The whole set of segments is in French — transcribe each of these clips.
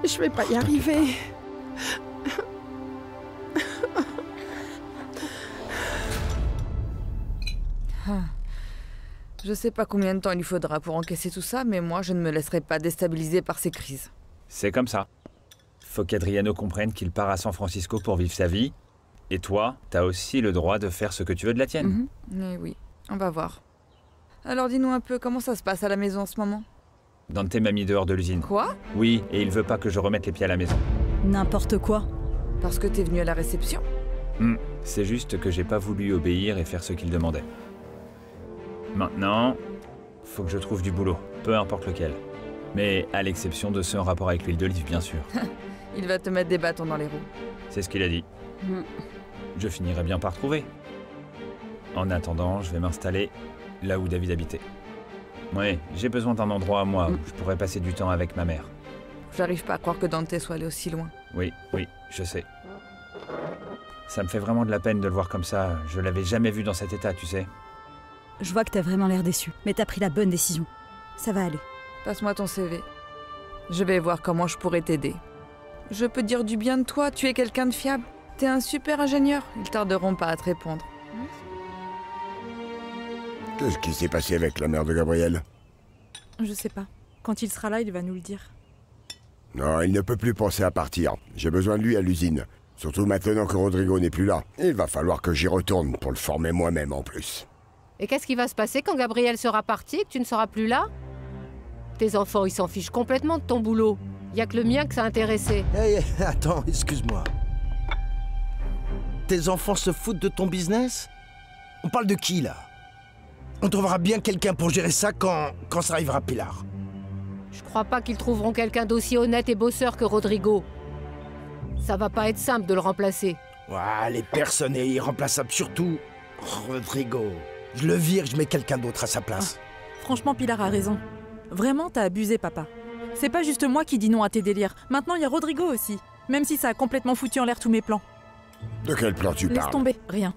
Je vais pas y arriver. Je sais pas combien de temps il lui faudra pour encaisser tout ça, mais moi, je ne me laisserai pas déstabiliser par ces crises. C'est comme ça. Faut qu'Adriano comprenne qu'il part à San Francisco pour vivre sa vie. Et toi, t'as aussi le droit de faire ce que tu veux de la tienne. Eh oui, on va voir. Alors dis-nous un peu, comment ça se passe à la maison en ce moment? Dante m'a mis dehors de l'usine. Quoi? Oui, et il veut pas que je remette les pieds à la maison. N'importe quoi. Parce que t'es venu à la réception? C'est juste que j'ai pas voulu obéir et faire ce qu'il demandait. Maintenant, faut que je trouve du boulot, peu importe lequel. Mais à l'exception de ceux en rapport avec l'huile d'olive, bien sûr. Il va te mettre des bâtons dans les roues. C'est ce qu'il a dit. Je finirai bien par trouver. En attendant, je vais m'installer là où David habitait. Ouais, j'ai besoin d'un endroit à moi où je pourrais passer du temps avec ma mère. J'arrive pas à croire que Dante soit allé aussi loin. Oui, je sais. Ça me fait vraiment de la peine de le voir comme ça. Je l'avais jamais vu dans cet état, tu sais. Je vois que t'as vraiment l'air déçu, mais t'as pris la bonne décision. Ça va aller. Passe-moi ton CV. Je vais voir comment je pourrais t'aider. Je peux dire du bien de toi, tu es quelqu'un de fiable. T'es un super ingénieur, ils tarderont pas à te répondre. Qu'est-ce qui s'est passé avec la mère de Gabriel? Je sais pas. Quand il sera là, il va nous le dire. Non, il ne peut plus penser à partir. J'ai besoin de lui à l'usine. Surtout maintenant que Rodrigo n'est plus là. Il va falloir que j'y retourne pour le former moi-même en plus. Et qu'est-ce qui va se passer quand Gabriel sera parti et que tu ne seras plus là? Tes enfants, ils s'en fichent complètement de ton boulot. Y a que le mien que ça intéressait. Hey, attends, excuse-moi. Tes enfants se foutent de ton business? On parle de qui, là? On trouvera bien quelqu'un pour gérer ça quand ça arrivera, Pilar. Je crois pas qu'ils trouveront quelqu'un d'aussi honnête et bosseur que Rodrigo. Ça va pas être simple de le remplacer. Ouah, les personnes est irremplaçable, surtout Rodrigo. Je le vire, je mets quelqu'un d'autre à sa place. Franchement, Pilar a raison. Vraiment, t'as abusé, papa. C'est pas juste moi qui dis non à tes délires. Maintenant, il y a Rodrigo aussi. Même si ça a complètement foutu en l'air tous mes plans. De quel plan tu Laisse parles? tomber, rien.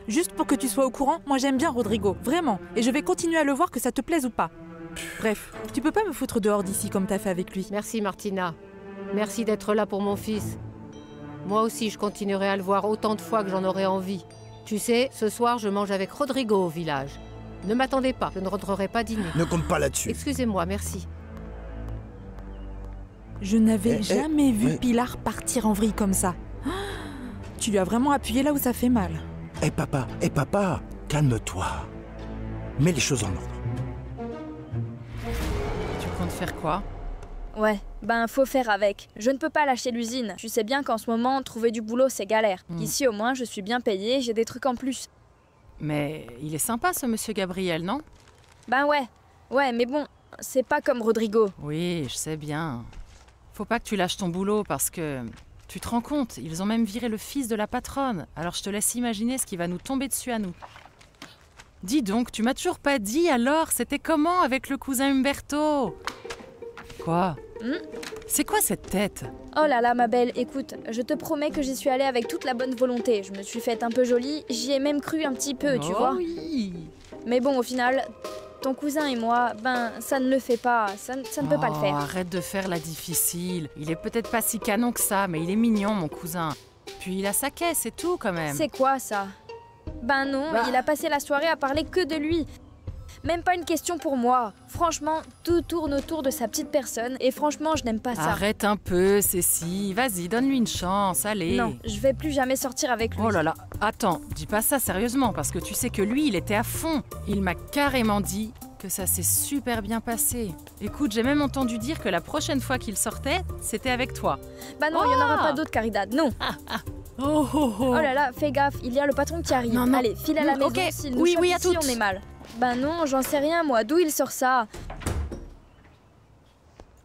Juste pour que tu sois au courant, moi j'aime bien Rodrigo, vraiment. Et je vais continuer à le voir que ça te plaise ou pas. Bref, tu peux pas me foutre dehors d'ici comme t'as fait avec lui. Merci Martina. Merci d'être là pour mon fils. Moi aussi, je continuerai à le voir autant de fois que j'en aurai envie. Tu sais, ce soir, je mange avec Rodrigo au village. Ne m'attendez pas, je ne rentrerai pas dîner. Ne compte pas là-dessus. Excusez-moi, merci. Je n'avais jamais vu Pilar partir en vrille comme ça. Tu lui as vraiment appuyé là où ça fait mal. Papa, calme-toi. Mets les choses en ordre. Tu comptes faire quoi? Ouais, ben faut faire avec. Je ne peux pas lâcher l'usine. Tu sais bien qu'en ce moment, trouver du boulot, c'est galère. Ici, au moins, je suis bien payée, j'ai des trucs en plus. Mais il est sympa, ce monsieur Gabriel, non? Ben ouais, mais bon, c'est pas comme Rodrigo. Oui, je sais bien. Faut pas que tu lâches ton boulot parce que... Tu te rends compte, ils ont même viré le fils de la patronne. Alors je te laisse imaginer ce qui va nous tomber dessus à nous. Dis donc, tu m'as toujours pas dit alors, c'était comment avec le cousin Umberto? Quoi? C'est quoi cette tête? Oh là là, ma belle, écoute, je te promets que j'y suis allée avec toute la bonne volonté. Je me suis faite un peu jolie, j'y ai même cru un petit peu, tu vois. Oui. Mais bon, au final, ton cousin et moi, ben, ça ne le fait pas, ça ne peut pas le faire. Arrête de faire la difficile. Il est peut-être pas si canon que ça, mais il est mignon, mon cousin. Puis il a sa caisse, c'est tout quand même. C'est quoi ça? Ben non, il a passé la soirée à parler que de lui. Même pas une question pour moi. Franchement, tout tourne autour de sa petite personne et franchement, je n'aime pas ça. Arrête un peu, Cécile. Vas-y, donne-lui une chance, allez. Non, je vais plus jamais sortir avec lui. Oh là là, attends, dis pas ça sérieusement, parce que tu sais que lui, il était à fond. Il m'a carrément dit que ça s'est super bien passé. Écoute, j'ai même entendu dire que la prochaine fois qu'il sortait, c'était avec toi. Bah non, il n'y en aura pas d'autre, Caridad, non. Oh là là, fais gaffe, il y a le patron qui arrive. Non. Allez, file à la maison, ok. s'il nous Oui, chope à ici, toutes. on est mal. Bah non, j'en sais rien, moi, d'où il sort ça?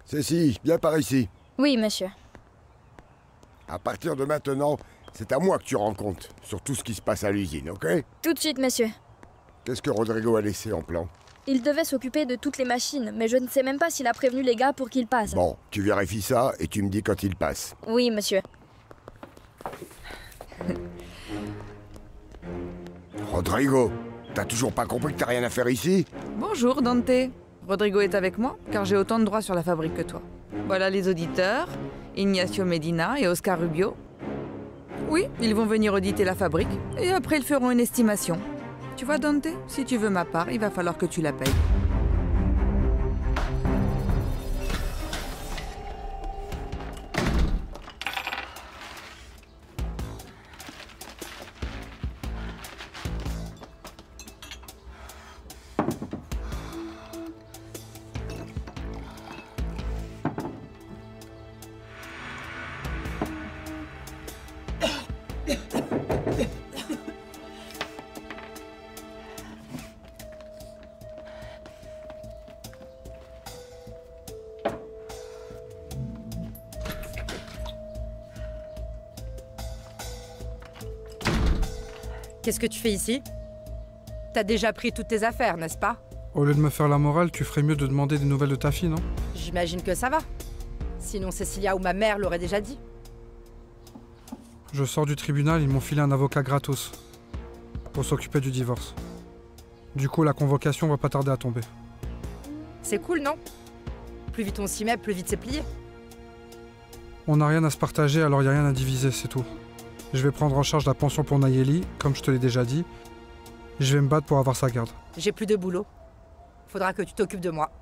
Cécile, viens par ici. Oui, monsieur. À partir de maintenant, c'est à moi que tu rends compte sur tout ce qui se passe à l'usine, ok? Tout de suite, monsieur. Qu'est-ce que Rodrigo a laissé en plan? Il devait s'occuper de toutes les machines, mais je ne sais même pas s'il a prévenu les gars pour qu'ils passent. Bon, tu vérifies ça et tu me dis quand il passe. Oui, monsieur. Rodrigo, t'as toujours pas compris que t'as rien à faire ici? Bonjour Dante. Rodrigo est avec moi, car j'ai autant de droits sur la fabrique que toi. Voilà les auditeurs. Ignacio Medina et Oscar Rubio. Oui, ils vont venir auditer la fabrique et après ils feront une estimation. Tu vois Dante, si tu veux ma part, il va falloir que tu la payes. Qu'est-ce que tu fais ici? T'as déjà pris toutes tes affaires, n'est-ce pas? Au lieu de me faire la morale, tu ferais mieux de demander des nouvelles de ta fille, non? J'imagine que ça va. Sinon Cecilia ou ma mère l'auraient déjà dit. Je sors du tribunal, ils m'ont filé un avocat gratos pour s'occuper du divorce. Du coup, la convocation va pas tarder à tomber. C'est cool, non? Plus vite on s'y met, plus vite c'est plié. On n'a rien à se partager, alors y a rien à diviser, c'est tout. Je vais prendre en charge la pension pour Nayeli, comme je te l'ai déjà dit. Je vais me battre pour avoir sa garde. J'ai plus de boulot. Faudra que tu t'occupes de moi.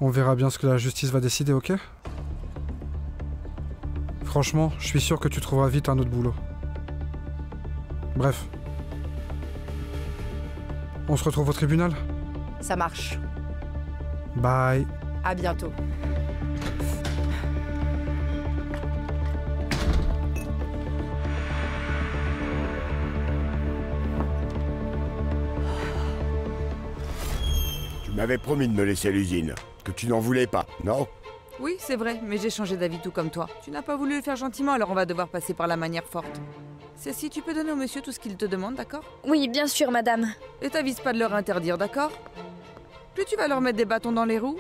On verra bien ce que la justice va décider, ok? Franchement, je suis sûr que tu trouveras vite un autre boulot. Bref. On se retrouve au tribunal? Ça marche. Bye. À bientôt. Tu m'avais promis de me laisser à l'usine, que tu n'en voulais pas, non? Oui, c'est vrai, mais j'ai changé d'avis tout comme toi. Tu n'as pas voulu le faire gentiment, alors on va devoir passer par la manière forte. Ceci, tu peux donner au monsieur tout ce qu'il te demande, d'accord? Oui, bien sûr, madame. Et t'avises pas de leur interdire, d'accord? Plus tu vas leur mettre des bâtons dans les roues,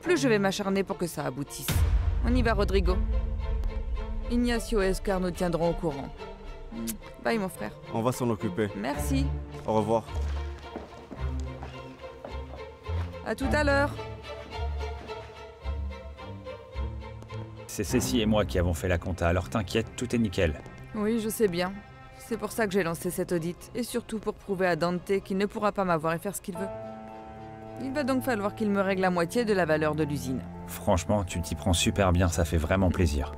plus je vais m'acharner pour que ça aboutisse. On y va, Rodrigo. Ignacio et Oscar nous tiendront au courant. Bye, mon frère. On va s'en occuper. Merci. Au revoir. À tout à l'heure. C'est Cécile et moi qui avons fait la compta, alors t'inquiète, tout est nickel. Oui, je sais bien. C'est pour ça que j'ai lancé cette audit, et surtout pour prouver à Dante qu'il ne pourra pas m'avoir et faire ce qu'il veut. Il va donc falloir qu'il me règle la moitié de la valeur de l'usine. Franchement, tu t'y prends super bien, ça fait vraiment plaisir.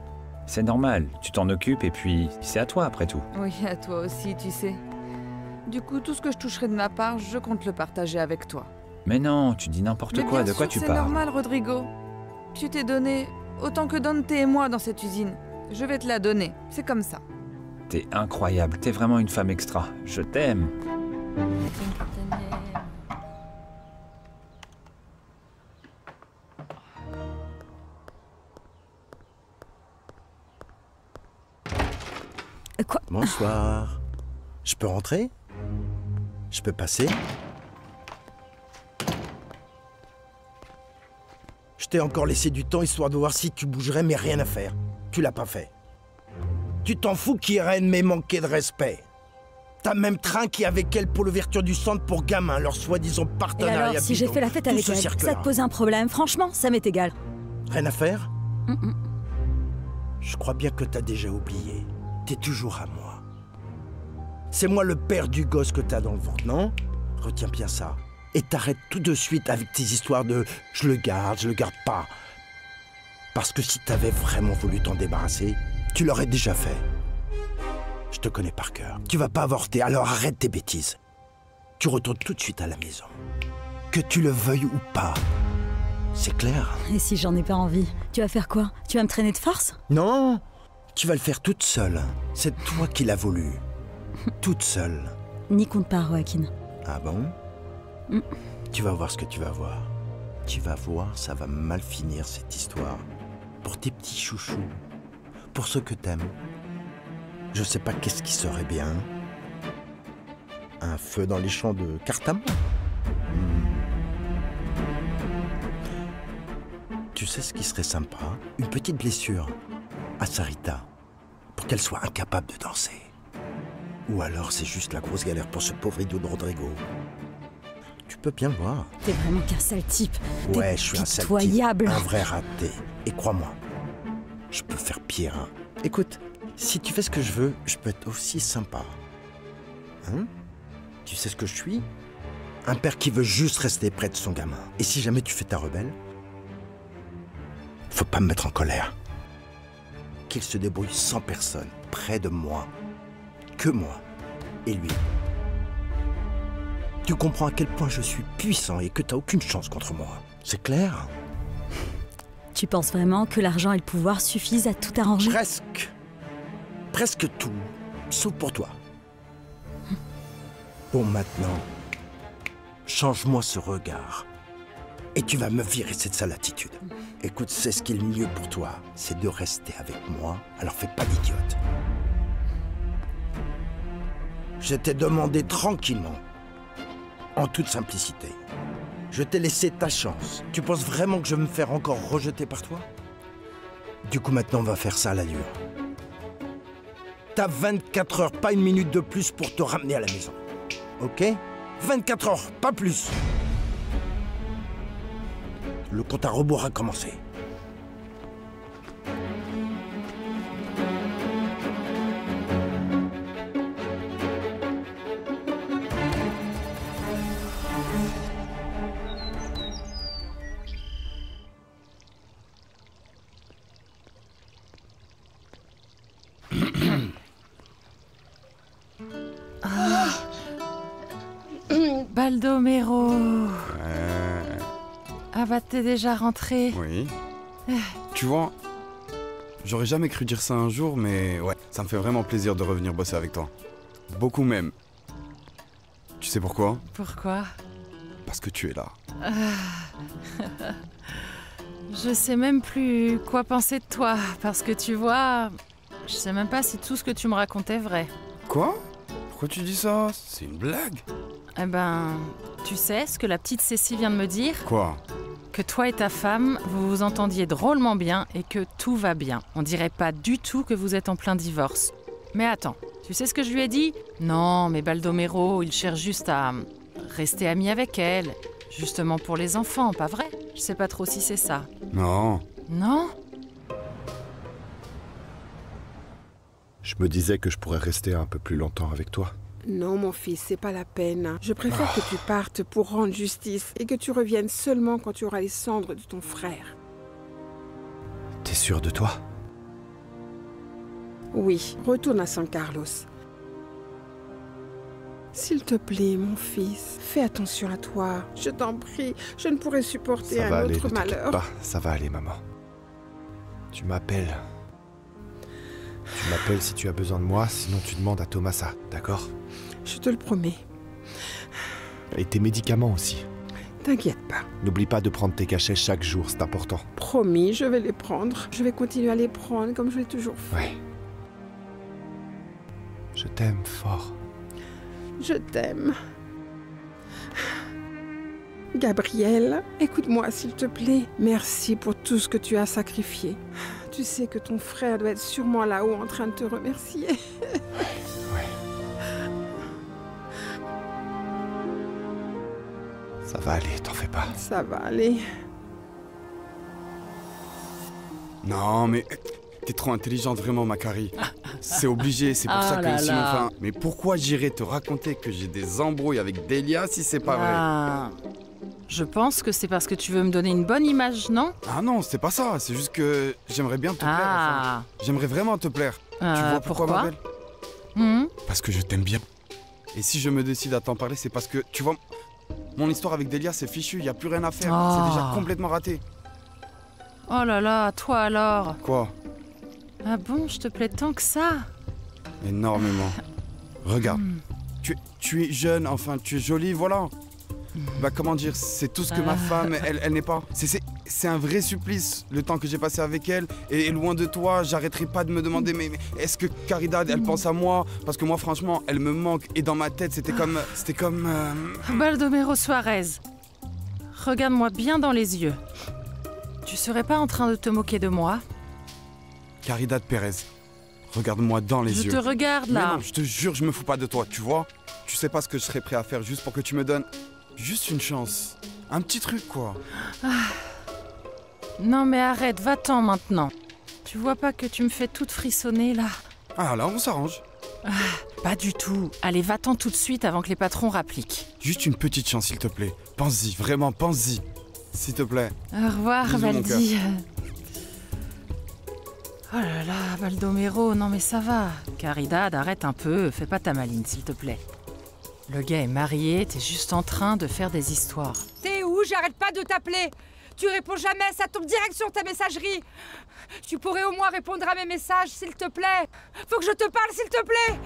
C'est normal, tu t'en occupes et puis c'est à toi après tout. Oui, à toi aussi, tu sais. Du coup, tout ce que je toucherai de ma part, je compte le partager avec toi. Mais non, tu dis n'importe quoi, de quoi tu parles? C'est normal, Rodrigo. Tu t'es donné autant que Dante et moi dans cette usine. Je vais te la donner, c'est comme ça. T'es incroyable, t'es vraiment une femme extra. Je t'aime. Quoi? Bonsoir. Je peux rentrer? Je peux passer? Je t'ai encore laissé du temps histoire de voir si tu bougerais, mais rien à faire. Tu l'as pas fait. Tu t'en fous qu'Irène m'ait manqué de respect. T'as même trinqué avec elle pour l'ouverture du centre pour gamins, leur soi-disant Et partenariat. alors, si j'ai fait la fête avec elle, ça te pose un problème? Franchement, ça m'est égal. Rien à faire? Je crois bien que t'as déjà oublié. T'es toujours à moi. C'est moi le père du gosse que t'as dans le ventre, non? Retiens bien ça. Et t'arrêtes tout de suite avec tes histoires de « je le garde pas ». Parce que si t'avais vraiment voulu t'en débarrasser, tu l'aurais déjà fait. Je te connais par cœur. Tu vas pas avorter, alors arrête tes bêtises. Tu retournes tout de suite à la maison. Que tu le veuilles ou pas. C'est clair? Et si j'en ai pas envie, tu vas faire quoi? Tu vas me traîner de force? Non, tu vas le faire toute seule. C'est toi qui l'as voulu. Toute seule. N'y compte pas, Joaquin. Ah bon? Tu vas voir ce que tu vas voir. Tu vas voir, ça va mal finir cette histoire. Pour tes petits chouchous. Pour ceux que t'aimes. Je sais pas qu'est-ce qui serait bien. Un feu dans les champs de Cartamo. Tu sais ce qui serait sympa? Une petite blessure à Sarita. Pour qu'elle soit incapable de danser. Ou alors c'est juste la grosse galère pour ce pauvre idiot de Rodrigo. Tu peux bien voir. T'es vraiment qu'un sale type. Ouais, je suis un sale type, pitoyable. un vrai raté. Et crois-moi, je peux faire pire. Hein. Écoute, si tu fais ce que je veux, je peux être aussi sympa. Hein? Tu sais ce que je suis? Un père qui veut juste rester près de son gamin. Et si jamais tu fais ta rebelle, faut pas me mettre en colère. Qu'il se débrouille sans personne, près de moi. Que moi. Et lui. Tu comprends à quel point je suis puissant et que t'as aucune chance contre moi. C'est clair? Tu penses vraiment que l'argent et le pouvoir suffisent à tout arranger? Presque. Presque tout. Sauf pour toi. Bon, maintenant, change-moi ce regard. Et tu vas me virer cette sale attitude. Écoute, c'est ce qui est le mieux pour toi. C'est de rester avec moi. Alors fais pas d'idiote. Je t'ai demandé tranquillement. En toute simplicité. Je t'ai laissé ta chance. Tu penses vraiment que je vais me faire encore rejeter par toi? Du coup, maintenant, on va faire ça à l'allure. T'as 24 heures, pas une minute de plus pour te ramener à la maison. Ok? 24 heures, pas plus. Le compte à rebours a commencé. Baldomero. Ah bah t'es déjà rentré. Oui. Tu vois, j'aurais jamais cru dire ça un jour, mais ouais, ça me fait vraiment plaisir de revenir bosser avec toi. Beaucoup même. Tu sais pourquoi? Pourquoi? Parce que tu es là. Je sais même plus quoi penser de toi, parce que tu vois, je sais même pas si tout ce que tu me racontais est vrai. Quoi? Pourquoi tu dis ça? C'est une blague. Eh ben, tu sais ce que la petite Cécile vient de me dire? Quoi? Que toi et ta femme, vous vous entendiez drôlement bien et que tout va bien. On dirait pas du tout que vous êtes en plein divorce. Mais attends, tu sais ce que je lui ai dit? Non, mais Baldomero, il cherche juste à rester ami avec elle. Justement pour les enfants, pas vrai? Je sais pas trop si c'est ça. Non. Non? Je me disais que je pourrais rester un peu plus longtemps avec toi. Non, mon fils, c'est pas la peine. Je préfère que tu partes pour rendre justice et que tu reviennes seulement quand tu auras les cendres de ton frère. T'es sûr de toi? Oui, retourne à San Carlos. S'il te plaît, mon fils, fais attention à toi. Je t'en prie, je ne pourrais supporter Ça va un aller, autre ne t'inquiète malheur. pas, ça va aller, maman. Tu m'appelles. Tu m'appelles si tu as besoin de moi, sinon tu demandes à Thomasa, d'accord? Je te le promets. Et tes médicaments aussi. T'inquiète pas. N'oublie pas de prendre tes cachets chaque jour, c'est important. Promis, je vais les prendre. Je vais continuer à les prendre comme je l'ai toujours fait. Ouais. Je t'aime fort. Je t'aime. Gabriel, écoute-moi s'il te plaît. Merci pour tout ce que tu as sacrifié. Tu sais que ton frère doit être sûrement là-haut en train de te remercier. Ouais. Ça va aller, t'en fais pas. Ça va aller. Non, mais t'es trop intelligente vraiment, Macari. C'est obligé, c'est pour ça que sinon, enfin... Mais pourquoi j'irais te raconter que j'ai des embrouilles avec Delia si c'est pas vrai? Je pense que c'est parce que tu veux me donner une bonne image, non? Ah non, c'est pas ça, c'est juste que j'aimerais bien te plaire. Enfin. J'aimerais vraiment te plaire. Tu vois pourquoi, ma belle? Parce que je t'aime bien. Et si je me décide à t'en parler, c'est parce que, tu vois, mon histoire avec Delia, c'est fichu, il y a plus rien à faire. C'est déjà complètement raté. Oh là là, toi alors? Quoi? Ah bon, je te plais tant que ça? Énormément. Regarde, tu es jeune, enfin, tu es jolie, voilà. Bah comment dire, c'est tout ce que ma femme, elle n'est pas. C'est un vrai supplice, le temps que j'ai passé avec elle. Et loin de toi, j'arrêterai pas de me demander, mais est-ce que Caridad, elle pense à moi? Parce que moi, franchement, elle me manque. Et dans ma tête, c'était comme... Baldomero Suarez, regarde-moi bien dans les yeux. Tu serais pas en train de te moquer de moi? Caridad Pérez, regarde-moi dans les yeux. Je te regarde, là. Mais non, je te jure, je me fous pas de toi, tu vois? Tu sais pas ce que je serais prêt à faire juste pour que tu me donnes Juste une chance. Un petit truc, quoi. Non mais arrête, va-t'en maintenant. Tu vois pas que tu me fais toute frissonner là? Ah là, on s'arrange. Pas du tout. Allez, va-t'en tout de suite avant que les patrons rappliquent. Juste une petite chance, s'il te plaît. Pense-y, vraiment, pense-y. S'il te plaît. Au revoir, Bisous, mon Valdi. Oh là là, Baldomero, non mais ça va. Caridad, arrête un peu, fais pas ta maline, s'il te plaît. Le gars est marié, t'es juste en train de faire des histoires. T'es où? J'arrête pas de t'appeler. Tu réponds jamais, ça tombe direct sur ta messagerie. Tu pourrais au moins répondre à mes messages, s'il te plaît. Faut que je te parle, s'il te plaît.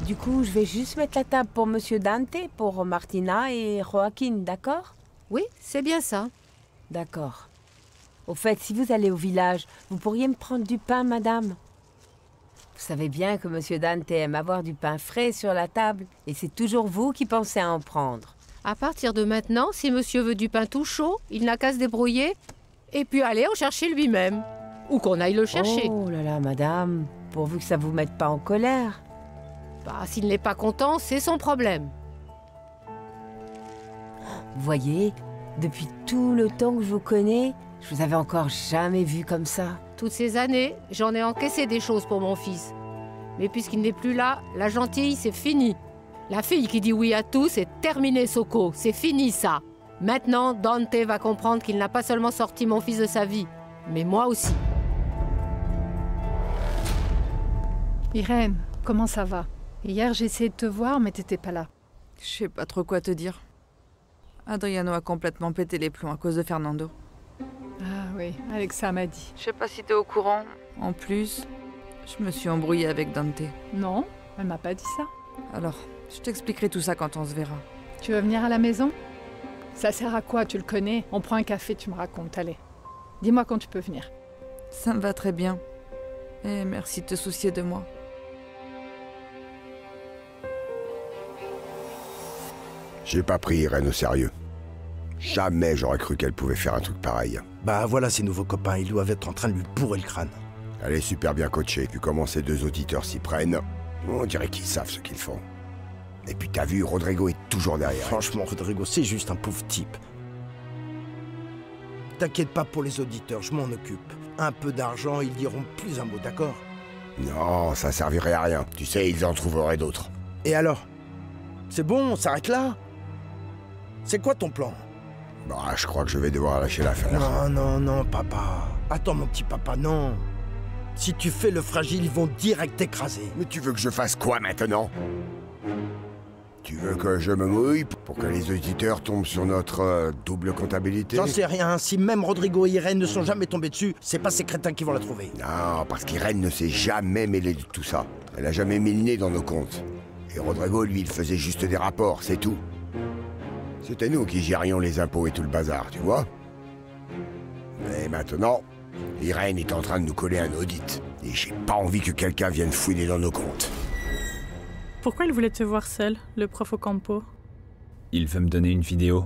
Du coup, je vais juste mettre la table pour Monsieur Dante, pour Martina et Joaquin, d'accord? Oui, c'est bien ça. D'accord. Au fait, si vous allez au village, vous pourriez me prendre du pain, madame? Vous savez bien que Monsieur Dante aime avoir du pain frais sur la table, et c'est toujours vous qui pensez à en prendre. À partir de maintenant, si monsieur veut du pain tout chaud, il n'a qu'à se débrouiller et puis aller en chercher lui-même. Ou qu'on aille le chercher. Oh là là, madame, pourvu que ça vous mette pas en colère. Bah, s'il n'est pas content, c'est son problème. Vous voyez, depuis tout le temps que je vous connais, je vous avais encore jamais vu comme ça. Toutes ces années, j'en ai encaissé des choses pour mon fils. Mais puisqu'il n'est plus là, la gentille, c'est fini. La fille qui dit oui à tout, c'est terminé, Soko. C'est fini, ça. Maintenant, Dante va comprendre qu'il n'a pas seulement sorti mon fils de sa vie, mais moi aussi. Irène, comment ça va? Hier, j'ai essayé de te voir, mais t'étais pas là. Je sais pas trop quoi te dire. Adriano a complètement pété les plombs à cause de Fernando. Ah oui, Alexa m'a dit. Je sais pas si t'es au courant. En plus, je me suis embrouillée avec Dante. Non, elle m'a pas dit ça. Alors, je t'expliquerai tout ça quand on se verra. Tu veux venir à la maison? Ça sert à quoi? Tu le connais? On prend un café, tu me racontes, allez. Dis-moi quand tu peux venir. Ça me va très bien. Et merci de te soucier de moi. J'ai pas pris Irène au sérieux. Jamais j'aurais cru qu'elle pouvait faire un truc pareil. Bah voilà ses nouveaux copains, ils doivent être en train de lui bourrer le crâne. Elle est super bien coachée, vu comment ces deux auditeurs s'y prennent. On dirait qu'ils savent ce qu'ils font. Et puis t'as vu, Rodrigo est toujours derrière. Franchement, Rodrigo, c'est juste un pauvre type. T'inquiète pas pour les auditeurs, je m'en occupe. Un peu d'argent, ils diront plus un mot, d'accord? Non, ça servirait à rien. Tu sais, ils en trouveraient d'autres. Et alors? C'est bon, on s'arrête là? C'est quoi ton plan? Bah, je crois que je vais devoir lâcher l'affaire. Non, non, non, papa. Attends, mon petit papa, non. Si tu fais le fragile, ils vont direct t'écraser. Mais tu veux que je fasse quoi maintenant? Tu veux que je me mouille pour que les auditeurs tombent sur notre double comptabilité? J'en sais rien. Si même Rodrigo et Irène ne sont jamais tombés dessus, c'est pas ces crétins qui vont la trouver. Non, parce qu'Irène ne s'est jamais mêlée de tout ça. Elle a jamais mis le nez dans nos comptes. Et Rodrigo, lui, il faisait juste des rapports, c'est tout. C'était nous qui gérions les impôts et tout le bazar, tu vois? Mais maintenant, Irène est en train de nous coller un audit. Et j'ai pas envie que quelqu'un vienne fouiner dans nos comptes. Pourquoi il voulait te voir seul, le prof Ocampo? Il veut me donner une vidéo.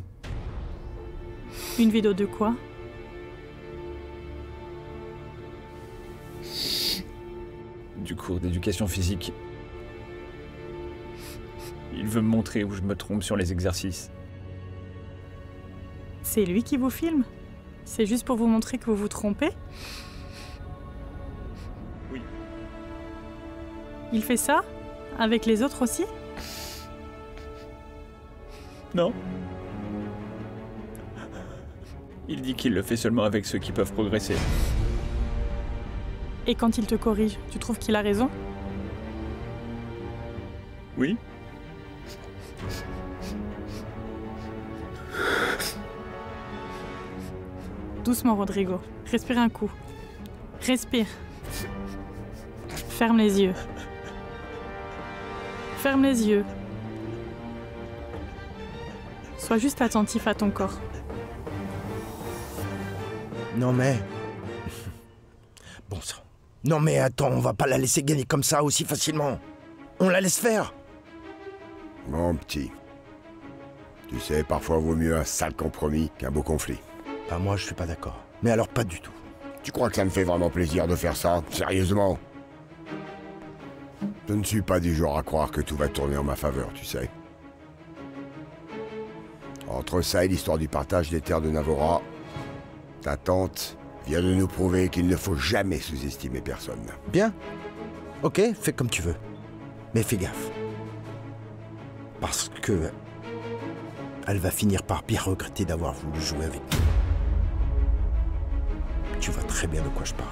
Une vidéo de quoi? Du cours d'éducation physique. Il veut me montrer où je me trompe sur les exercices. C'est lui qui vous filme? C'est juste pour vous montrer que vous vous trompez? Oui. Il fait ça? Avec les autres aussi? Non. Il dit qu'il le fait seulement avec ceux qui peuvent progresser. Et quand il te corrige, tu trouves qu'il a raison? Oui. Doucement, Rodrigo. Respire un coup. Respire. Ferme les yeux. Ferme les yeux. Sois juste attentif à ton corps. Non mais... Bon sang. Non mais attends, on va pas la laisser gagner comme ça aussi facilement. On la laisse faire. Mon petit. Tu sais, parfois vaut mieux un sale compromis qu'un beau conflit. Bah moi, je suis pas d'accord. Mais alors pas du tout. Tu crois que ça me fait vraiment plaisir de faire ça? Sérieusement? Je ne suis pas du genre à croire que tout va tourner en ma faveur, tu sais. Entre ça et l'histoire du partage des terres de Navora, ta tante vient de nous prouver qu'il ne faut jamais sous-estimer personne. Bien. Ok, fais comme tu veux. Mais fais gaffe. Parce que... elle va finir par bien regretter d'avoir voulu jouer avec nous. Tu vois très bien de quoi je parle.